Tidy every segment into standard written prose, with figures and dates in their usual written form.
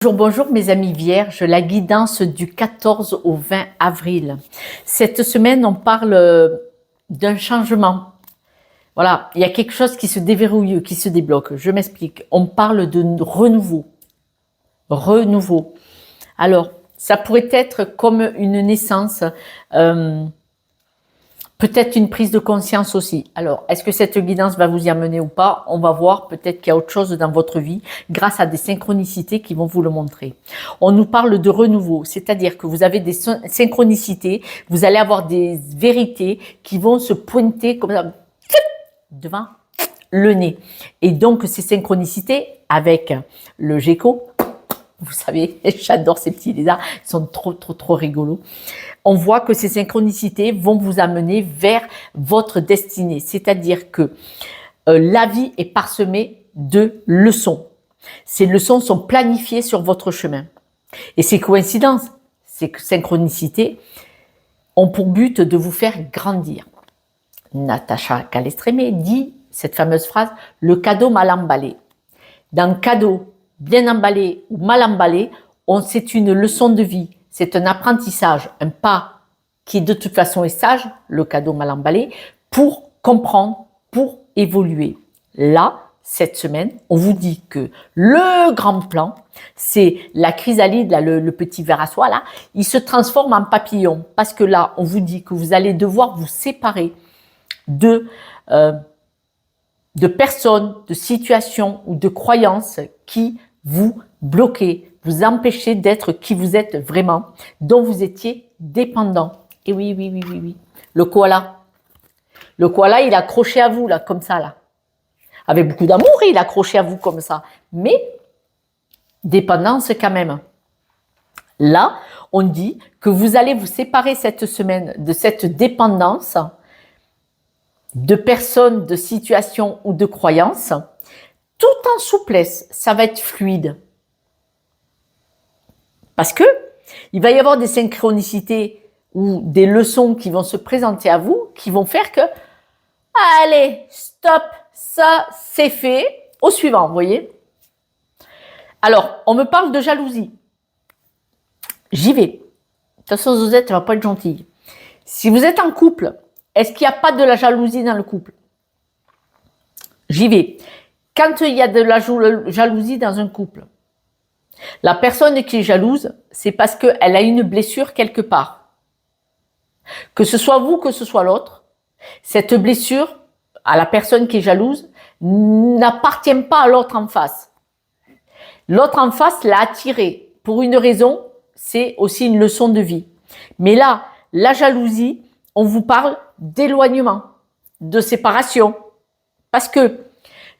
Bonjour, bonjour mes amis vierges, la guidance du 14 au 20 avril. Cette semaine, on parle d'un changement. Voilà, il y a quelque chose qui se déverrouille, qui se débloque. Je m'explique. On parle de renouveau. Renouveau. Alors, ça pourrait être comme une naissance, peut-être une prise de conscience aussi. Alors, est-ce que cette guidance va vous y amener ou pas? On va voir, peut-être qu'il y a autre chose dans votre vie grâce à des synchronicités qui vont vous le montrer. On nous parle de renouveau, c'est-à-dire que vous avez des synchronicités, vous allez avoir des vérités qui vont se pointer comme ça devant le nez. Et donc, ces synchronicités avec le Géco, vous savez, j'adore ces petits lézards, ils sont trop rigolos. On voit que ces synchronicités vont vous amener vers votre destinée. C'est-à-dire que la vie est parsemée de leçons. Ces leçons sont planifiées sur votre chemin. Et ces coïncidences, ces synchronicités ont pour but de vous faire grandir. Natacha Calestrémé dit cette fameuse phrase, le cadeau mal emballé. Dans le cadeau bien emballé ou mal emballé, c'est une leçon de vie. C'est un apprentissage, un pas qui de toute façon est sage, le cadeau mal emballé, pour comprendre, pour évoluer. Là, cette semaine, on vous dit que le grand plan, c'est la chrysalide, là, le petit ver à soie, là, il se transforme en papillon. Parce que là, on vous dit que vous allez devoir vous séparer de personnes, de situations ou de croyances qui vous bloquez, vous empêchez d'être qui vous êtes vraiment, dont vous étiez dépendant. Et oui. Le koala, il est accroché à vous, là, comme ça, là. Avec beaucoup d'amour, il est accroché à vous comme ça. Mais, dépendance quand même. Là, on dit que vous allez vous séparer cette semaine de cette dépendance de personnes, de situations ou de croyances, tout en souplesse. Ça va être fluide. Parce que il va y avoir des synchronicités ou des leçons qui vont se présenter à vous, qui vont faire que, allez, stop, ça c'est fait, au suivant, vous voyez. Alors, on me parle de jalousie. J'y vais. De toute façon, Zozette, elle va pas être gentille. Si vous êtes en couple, est-ce qu'il n'y a pas de la jalousie dans le couple? J'y vais. Quand il y a de la jalousie dans un couple, la personne qui est jalouse, c'est parce qu'elle a une blessure quelque part. Que ce soit vous, que ce soit l'autre, cette blessure, à la personne qui est jalouse, n'appartient pas à l'autre en face. L'autre en face l'a attiré. Pour une raison, c'est aussi une leçon de vie. Mais là, la jalousie, on vous parle d'éloignement, de séparation. Parce que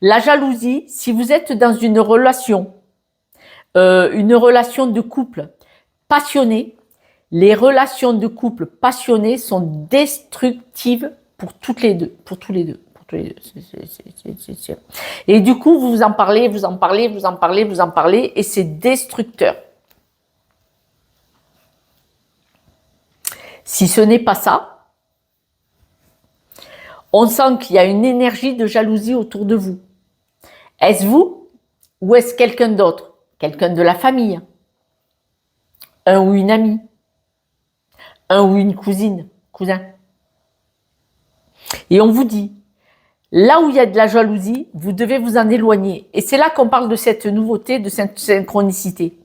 la jalousie, si vous êtes dans une relation de couple passionnée, les relations de couple passionnées sont destructives pour toutes les deux, pour tous les deux. Et du coup, vous en parlez, et c'est destructeur. Si ce n'est pas ça, on sent qu'il y a une énergie de jalousie autour de vous. Est-ce vous ou est-ce quelqu'un d'autre? Quelqu'un de la famille? Un ou une amie? Un ou une cousine? Cousin? Et on vous dit, là où il y a de la jalousie, vous devez vous en éloigner. Et c'est là qu'on parle de cette nouveauté, de cette synchronicité.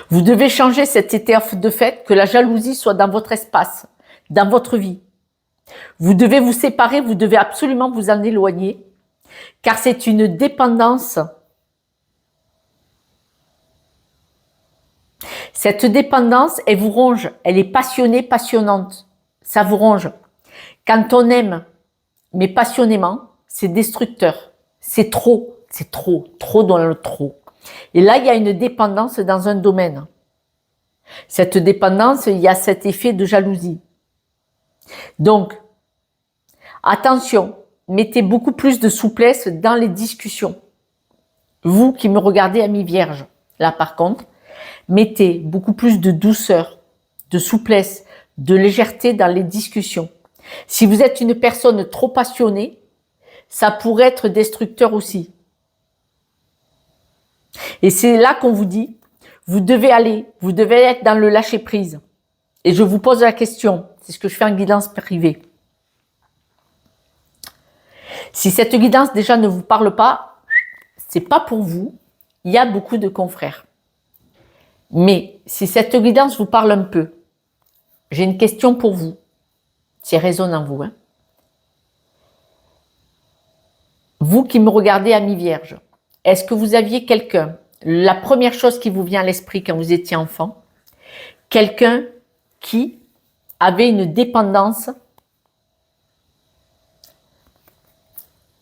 Vous devez changer cet état de fait que la jalousie soit dans votre espace, dans votre vie. Vous devez vous séparer, vous devez absolument vous en éloigner, car c'est une dépendance. Cette dépendance, elle vous ronge, elle est passionnée, passionnante. Ça vous ronge. Quand on aime, mais passionnément, c'est destructeur. C'est trop dans le trop. Et là, il y a une dépendance dans un domaine. Cette dépendance, il y a cet effet de jalousie. Donc, attention, mettez beaucoup plus de souplesse dans les discussions. Vous qui me regardez, amis vierges, là par contre, mettez beaucoup plus de douceur, de souplesse, de légèreté dans les discussions. Si vous êtes une personne trop passionnée, ça pourrait être destructeur aussi. Et c'est là qu'on vous dit, vous devez être dans le lâcher prise. Et je vous pose la question, c'est ce que je fais en guidance privée. Si cette guidance déjà ne vous parle pas, c'est pas pour vous. Il y a beaucoup de confrères. Mais si cette guidance vous parle un peu, j'ai une question pour vous. C'est résonne en vous. Vous qui me regardez, amis vierges, est-ce que vous aviez quelqu'un, la première chose qui vous vient à l'esprit quand vous étiez enfant, quelqu'un qui avait une dépendance,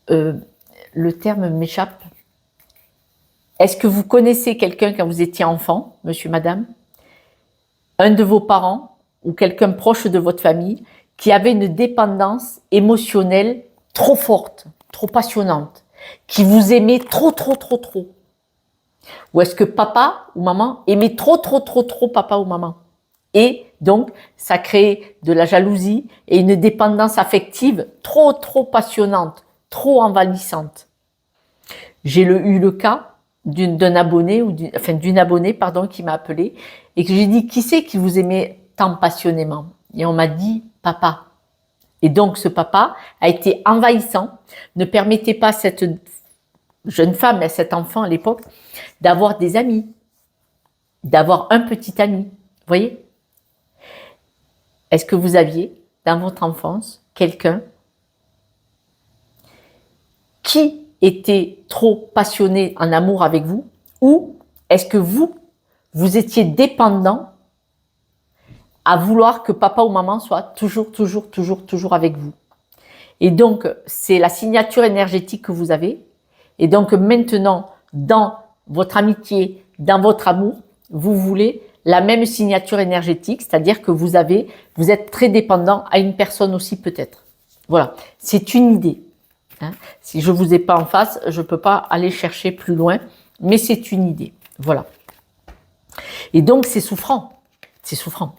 le terme m'échappe. Est-ce que vous connaissez quelqu'un quand vous étiez enfant, monsieur, madame, un de vos parents ou quelqu'un proche de votre famille qui avait une dépendance émotionnelle trop forte, trop passionnante, qui vous aimait trop, trop, trop, trop? Ou est-ce que papa ou maman aimait trop, trop, trop, trop papa ou maman? Et donc, ça crée de la jalousie et une dépendance affective trop, trop passionnante, trop envahissante. J'ai eu le cas d'un abonné, d'une abonnée, pardon, qui m'a appelé et que j'ai dit, qui c'est qui vous aimait tant passionnément? Et on m'a dit, papa. Et donc, ce papa a été envahissant, ne permettait pas à cette jeune femme, à cet enfant à l'époque, d'avoir des amis, d'avoir un petit ami. Vous voyez? Est-ce que vous aviez, dans votre enfance, quelqu'un qui était trop passionné en amour avec vous? Ou est-ce que vous étiez dépendant à vouloir que papa ou maman soit toujours, toujours, toujours, toujours avec vous? Et donc, c'est la signature énergétique que vous avez. Et donc, maintenant, dans votre amitié, dans votre amour, vous voulez la même signature énergétique, c'est-à-dire que vous êtes très dépendant à une personne aussi peut-être. Voilà, c'est une idée. Si je vous ai pas en face, je peux pas aller chercher plus loin, mais c'est une idée. Voilà. Et donc, c'est souffrant. C'est souffrant.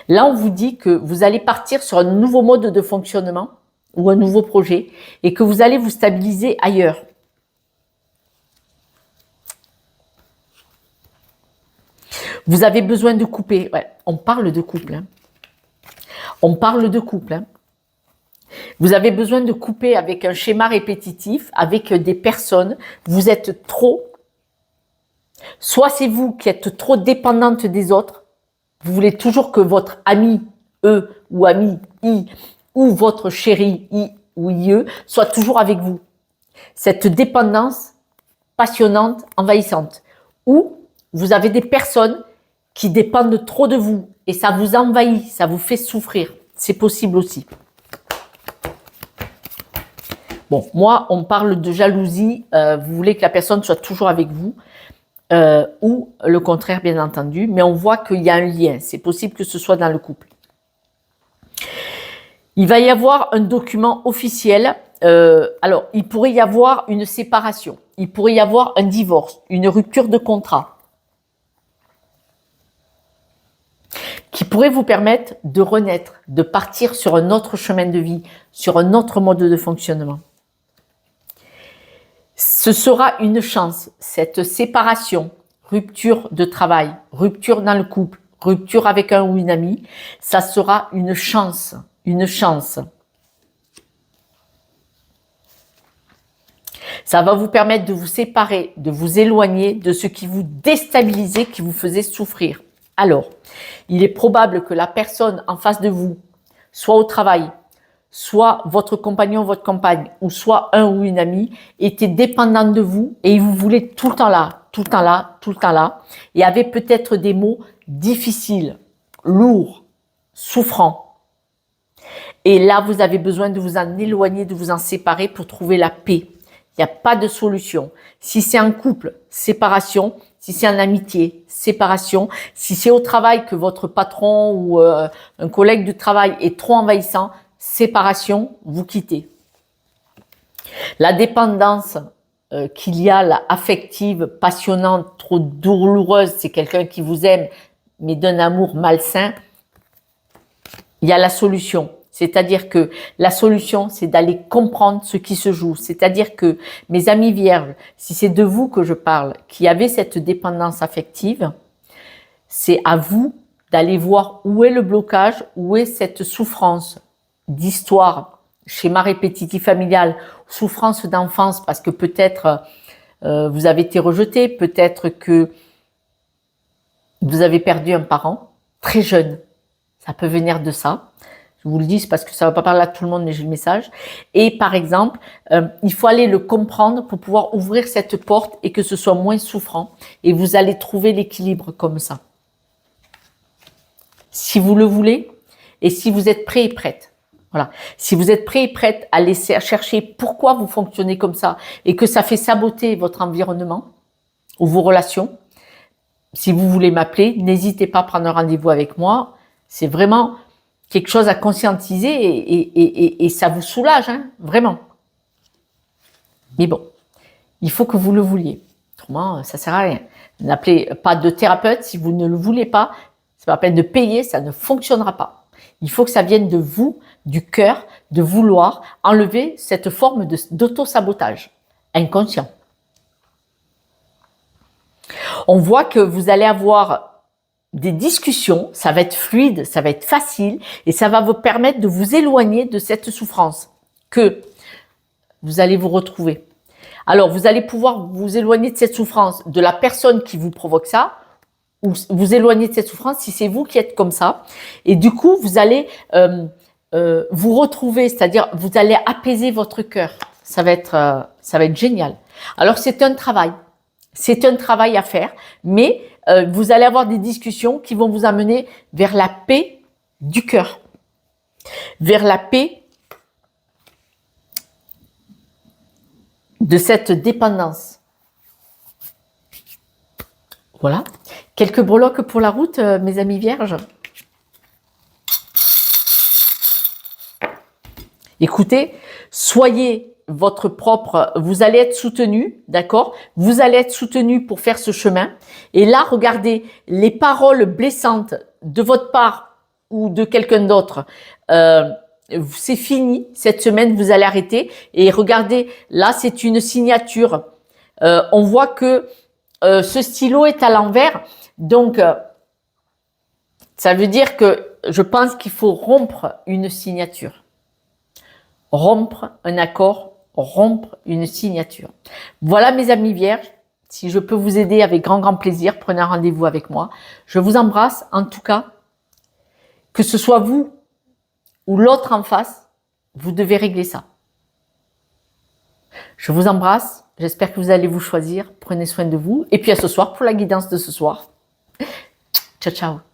Là, on vous dit que vous allez partir sur un nouveau mode de fonctionnement ou un nouveau projet et que vous allez vous stabiliser ailleurs. Vous avez besoin de couper. Ouais, on parle de couple. On parle de couple. Vous avez besoin de couper avec un schéma répétitif, avec des personnes. Vous êtes trop. Soit c'est vous qui êtes trop dépendante des autres. Vous voulez toujours que votre ami, ou ami, ou votre chéri, ou IE, soit toujours avec vous. Cette dépendance passionnante, envahissante. Ou vous avez des personnes qui dépendent trop de vous et ça vous envahit, ça vous fait souffrir. C'est possible aussi. Bon, moi, on parle de jalousie. Vous voulez que la personne soit toujours avec vous ou le contraire, bien entendu. Mais on voit qu'il y a un lien. C'est possible que ce soit dans le couple. Il va y avoir un document officiel. Alors, il pourrait y avoir une séparation. Il pourrait y avoir un divorce, une rupture de contrat, qui pourrait vous permettre de renaître, de partir sur un autre chemin de vie, sur un autre mode de fonctionnement. Ce sera une chance, cette séparation, rupture de travail, rupture dans le couple, rupture avec un ou une amie, ça sera une chance, une chance. Ça va vous permettre de vous séparer, de vous éloigner de ce qui vous déstabilisait, qui vous faisait souffrir. Alors, il est probable que la personne en face de vous, soit au travail, soit votre compagnon, votre compagne, ou soit un ou une amie, était dépendant de vous et il vous voulait tout le temps là, tout le temps là, tout le temps là, et avait peut-être des mots difficiles, lourds, souffrants. Et là, vous avez besoin de vous en éloigner, de vous en séparer pour trouver la paix. Il n'y a pas de solution. Si c'est un couple, séparation. Si c'est en amitié, séparation. Si c'est au travail que votre patron ou un collègue de travail est trop envahissant, séparation, vous quittez. La dépendance qu'il y a, la affective, passionnante, trop douloureuse, c'est quelqu'un qui vous aime, mais d'un amour malsain. Il y a la solution. C'est-à-dire que la solution, c'est d'aller comprendre ce qui se joue. C'est-à-dire que, mes amis vierges, si c'est de vous que je parle, qui avez cette dépendance affective, c'est à vous d'aller voir où est le blocage, où est cette souffrance d'histoire, schéma répétitif familial, souffrance d'enfance, parce que peut-être vous avez été rejeté, peut-être que vous avez perdu un parent très jeune. Ça peut venir de ça. Je vous le dis, c'est parce que ça va pas parler à tout le monde, mais j'ai le message. Et par exemple, il faut aller le comprendre pour pouvoir ouvrir cette porte et que ce soit moins souffrant. Et vous allez trouver l'équilibre comme ça. Si vous le voulez et si vous êtes prêt et prête. Voilà. Si vous êtes prêt et prête à laisser chercher pourquoi vous fonctionnez comme ça et que ça fait saboter votre environnement ou vos relations, si vous voulez m'appeler, n'hésitez pas à prendre un rendez-vous avec moi. C'est vraiment quelque chose à conscientiser et ça vous soulage, hein, vraiment. Mais bon, il faut que vous le vouliez. Autrement, ça sert à rien. N'appelez pas de thérapeute si vous ne le voulez pas. C'est pas la peine de payer, ça ne fonctionnera pas. Il faut que ça vienne de vous, du cœur, de vouloir enlever cette forme d'auto-sabotage inconscient. On voit que vous allez avoir des discussions, ça va être fluide, ça va être facile et ça va vous permettre de vous éloigner de cette souffrance que vous allez vous retrouver. Alors, vous allez pouvoir vous éloigner de cette souffrance de la personne qui vous provoque ça, ou vous éloigner de cette souffrance si c'est vous qui êtes comme ça. Et du coup, vous allez vous retrouver, c'est-à-dire vous allez apaiser votre cœur. Ça va être génial. Alors, c'est un travail. C'est un travail à faire, mais vous allez avoir des discussions qui vont vous amener vers la paix du cœur, vers la paix de cette dépendance. Voilà. Quelques breloques pour la route, mes amis vierges. Écoutez, soyez votre propre, vous allez être soutenu, d'accord? Vous allez être soutenu pour faire ce chemin. Et là, regardez, les paroles blessantes de votre part ou de quelqu'un d'autre, c'est fini. Cette semaine, vous allez arrêter. Et regardez, là, c'est une signature. On voit que ce stylo est à l'envers. Donc, ça veut dire que je pense qu'il faut rompre une signature. Rompre un accord, rompre une signature. Voilà mes amis vierges, si je peux vous aider avec grand plaisir, prenez un rendez-vous avec moi. Je vous embrasse en tout cas, que ce soit vous ou l'autre en face, vous devez régler ça. Je vous embrasse, j'espère que vous allez vous choisir, prenez soin de vous et puis à ce soir pour la guidance de ce soir. Ciao, ciao.